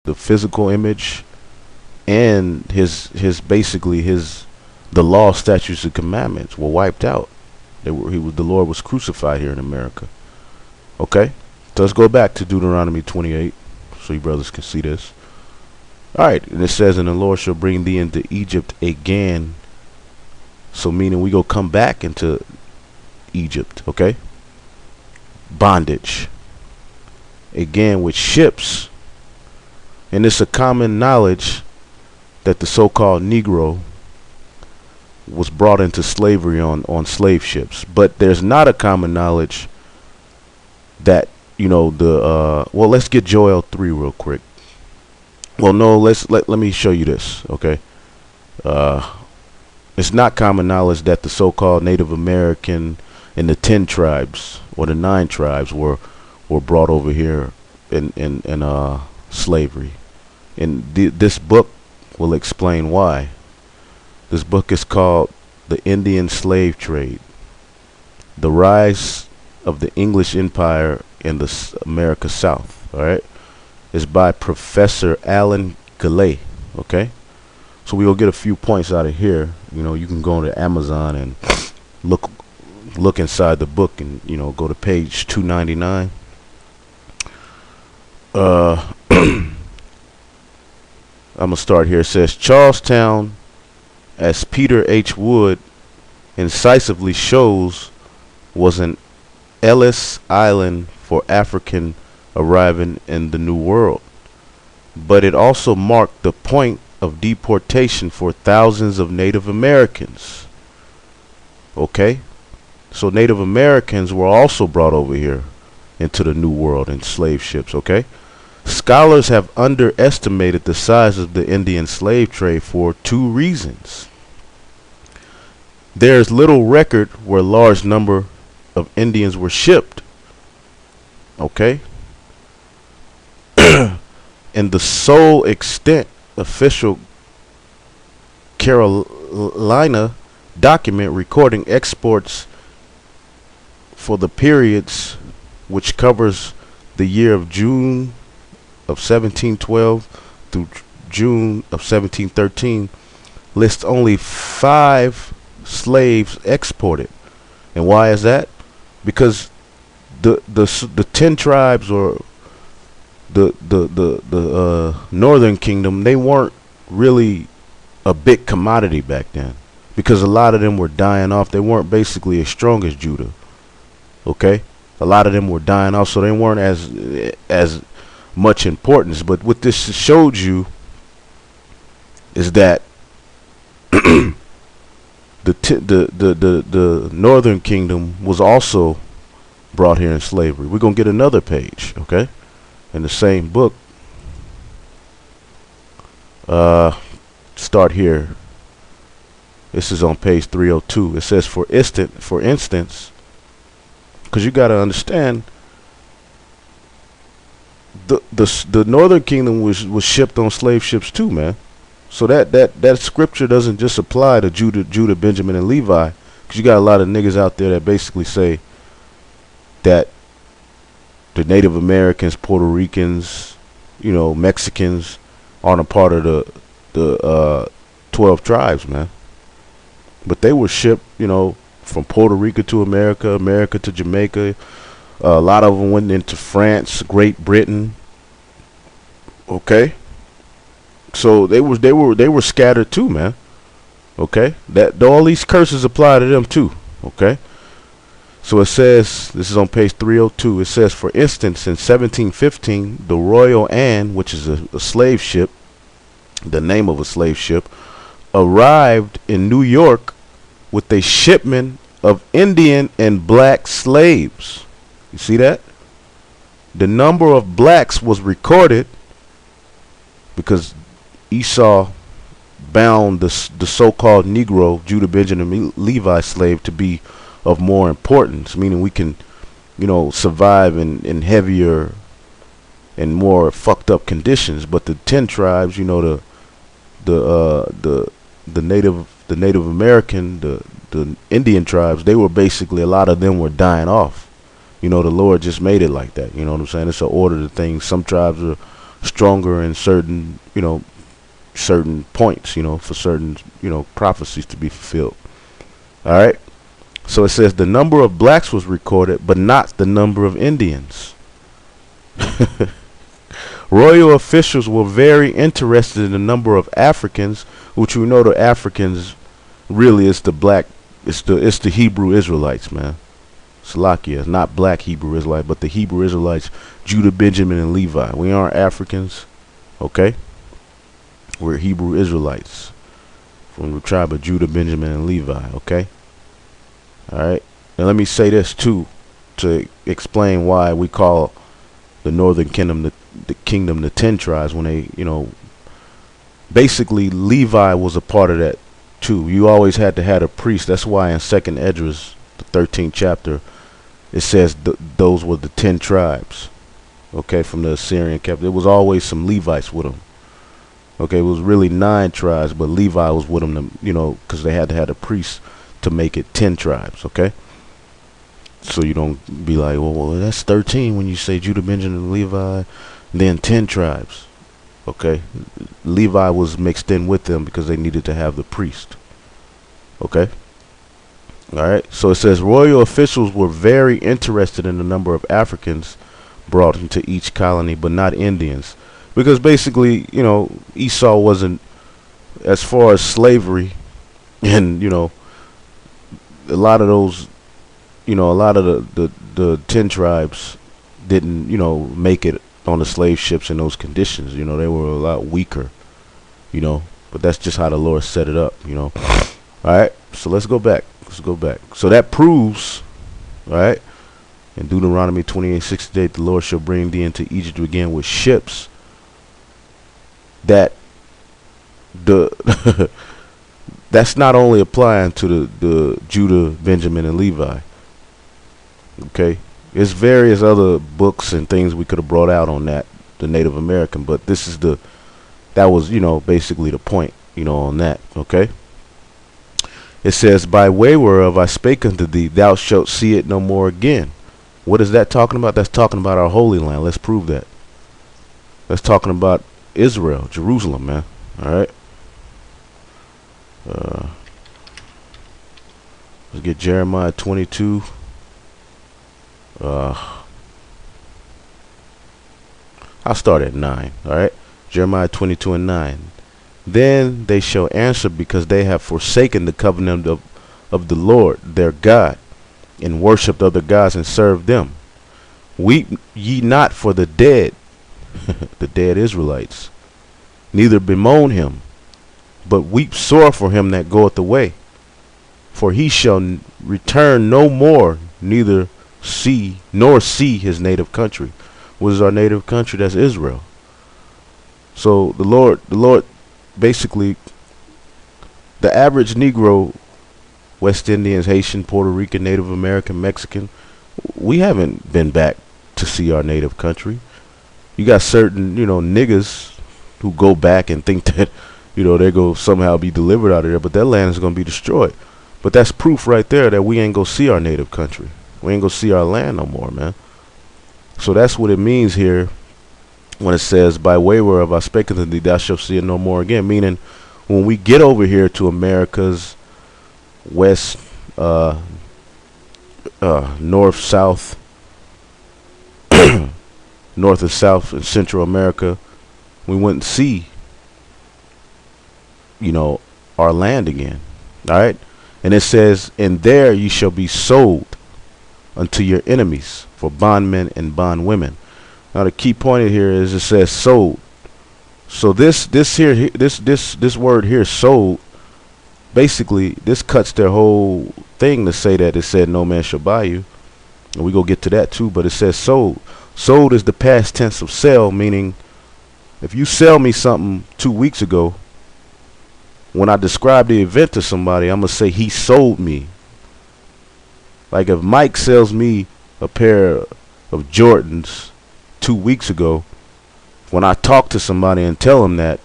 the physical image, and the law, statutes, and commandments were wiped out. The Lord was crucified here in America. Okay, so let's go back to Deuteronomy 28, so you brothers can see this. All right, and it says, "And the Lord shall bring thee into Egypt again." So meaning we go come back into Egypt. Okay, bondage again with ships, and it's a common knowledge that the so-called Negro was brought into slavery on slave ships. But there's not a common knowledge that, well, let's get Joel 3 real quick. Well, no, let me show you this, okay? It's not common knowledge that the so-called Native American and the 10 tribes or the 9 tribes were brought over here in slavery. And this book will explain why. This book is called The Indian Slave Trade: The Rise of the English Empire in the America South. All right, it's by Professor Alan Gallay. Okay, so we will get a few points out of here. You can go to Amazon and look inside the book, and go to page 299. I'm gonna start here. It says Charlestown, as Peter H. Wood incisively shows, was an Ellis Island for African arriving in the New World, but it also marked the point of deportation for thousands of Native Americans. Okay, so Native Americans were also brought over here into the New World in slave ships. Okay, scholars have underestimated the size of the Indian slave trade for 2 reasons. There is little record where a large number of Indians were shipped. Okay, and the sole extent official Carolina document recording exports for the periods which covers the year of June of 1712 through June of 1713 lists only 5 slaves exported. And why is that? Because the 10 tribes, or the Northern Kingdom, they weren't really a big commodity back then, because a lot of them were dying off. They weren't basically as strong as Judah. Okay, a lot of them were dying off, so they weren't as much importance. But what this showed you is that the Northern Kingdom was also brought here in slavery. We're gonna get another page, okay, in the same book. Start here. This is on page 302. It says, for instance, because you got to understand, the Northern Kingdom was shipped on slave ships too, man. So that scripture doesn't just apply to Judah, Benjamin, and Levi, because you got a lot of niggas out there that basically say that the Native Americans, Puerto Ricans, Mexicans aren't a part of the 12 tribes, man. But they were shipped, from Puerto Rico to America, America to Jamaica. A lot of them went into France, Great Britain. Okay, so they were scattered too, man. Okay, that all these curses apply to them too. Okay, so it says, this is on page 302. It says, for instance, in 1715, the Royal Anne, which is a slave ship, the name of a slave ship, arrived in New York with a shipment of Indian and black slaves. You see that? The number of blacks was recorded because Esau bound the so-called Negro, Judah, Benjamin, Levi slave to be of more importance, meaning we can, survive in heavier and more fucked up conditions. But the 10 tribes, the Native American, the Indian tribes, they were basically, a lot of them were dying off. The Lord just made it like that. You know what I'm saying? It's an order to things. Some tribes stronger in certain, certain points, for certain, prophecies to be fulfilled. All right. So it says the number of blacks was recorded, but not the number of Indians. Royal officials were very interested in the number of Africans, which we know the Africans really is the black, it's the Hebrew Israelites, man. Salakia, not black Hebrew Israelites, but the Hebrew Israelites, Judah, Benjamin, and Levi. We aren't Africans, okay? We're Hebrew Israelites from the tribe of Judah, Benjamin, and Levi, okay? All right. Now let me say this too, to explain why we call the northern kingdom the 10 tribes, when they, basically Levi was a part of that too. You always had to have a priest. That's why in 2nd Esdras, the 13th chapter, it says those were the 10 tribes, okay, from the Assyrian captive. There was always some Levites with them. Okay, it was really 9 tribes, but Levi was with them, because they had to have a priest to make it 10 tribes, okay? So you don't be like, well, that's 13 when you say Judah, Benjamin, and Levi, then 10 tribes, okay? Levi was mixed in with them because they needed to have the priest, okay? All right, so it says royal officials were very interested in the number of Africans brought into each colony, but not Indians, because basically, Esau wasn't, as far as slavery, and a lot of those, a lot of the 10 tribes didn't, make it on the slave ships in those conditions. They were a lot weaker, but that's just how the Lord set it up, All right, so let's go back. So that proves, all right, in Deuteronomy 28:68, the Lord shall bring thee into Egypt again with ships, that the that's not only applying to the Judah, Benjamin, and Levi. Okay, there's various other books and things we could have brought out on that, the Native American, but this is that was basically the point, on that. Okay. It says, by way whereof I spake unto thee, thou shalt see it no more again. What is that talking about? That's talking about our Holy Land. Let's prove that. That's talking about Israel, Jerusalem, man. All right. Let's get Jeremiah 22. I'll start at 9. All right. Jeremiah 22:9. Then they shall answer, because they have forsaken the covenant of the Lord their God, and worshipped other gods and served them. Weep ye not for the dead, the dead Israelites, neither bemoan him, but weep sore for him that goeth away. For he shall return no more, neither see his native country. What is our native country? That's Israel. So the Lord basically, the average Negro, West Indians, Haitian, Puerto Rican, Native American, Mexican, we haven't been back to see our native country. You got certain, niggas who go back and think that, they're going to somehow be delivered out of there, but that land is going to be destroyed. But that's proof right there that we ain't going to see our native country. We ain't going to see our land no more, man. So that's what it means here when it says, by way whereof I spake unto thee, thou shalt see it no more again. Meaning, when we get over here to America's west, north, south, north and south and Central America, we wouldn't see, our land again. All right. And it says, and there you shall be sold unto your enemies for bondmen and bondwomen. Now the key point here is it says sold. So this word here, sold, basically this cuts their whole thing to say that it said no man shall buy you. And we go get to that too, but it says sold. Sold is the past tense of sell, meaning if you sell me something 2 weeks ago, when I describe the event to somebody, I'm going to say he sold me. Like if Mike sells me a pair of Jordans 2 weeks ago, when I talk to somebody and tell them that,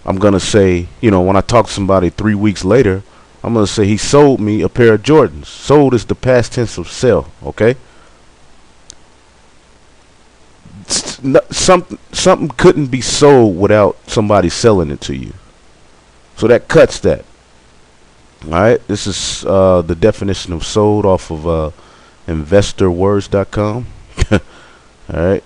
I'm going to say, when I talk to somebody 3 weeks later, I'm going to say he sold me a pair of Jordans. Sold is the past tense of sell, okay? Something couldn't be sold without somebody selling it to you. So that cuts that. All right. This is the definition of sold off of investorwords.com. All right.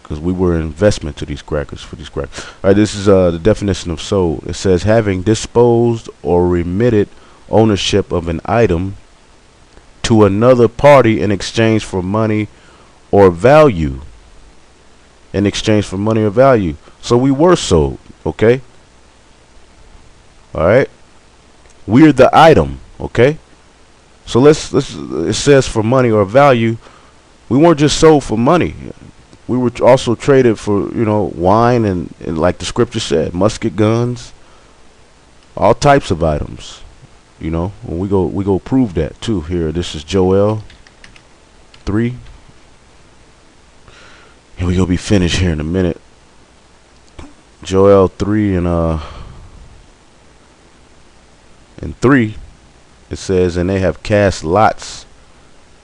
Because we were an investment to these crackers for these crackers. All right. This is the definition of sold. It says having disposed or remitted ownership of an item to another party in exchange for money or value. In exchange for money or value. So we were sold. Okay. All right. We're the item. Okay. So let's. It says for money or value. We weren't just sold for money. We were also traded for, wine and like the scripture said, musket guns, all types of items. And we go prove that too here. This is Joel 3. And we gonna be finished here in a minute. Joel 3 and 3, it says, and they have cast lots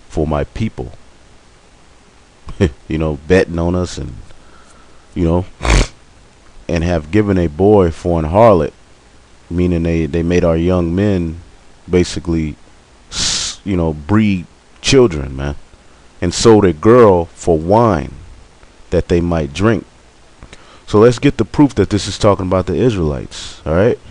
for my people. Betting on us and and have given a boy for an harlot, meaning they made our young men basically breed children, man, and sold a girl for wine that they might drink. So let's get the proof that this is talking about the Israelites. All right.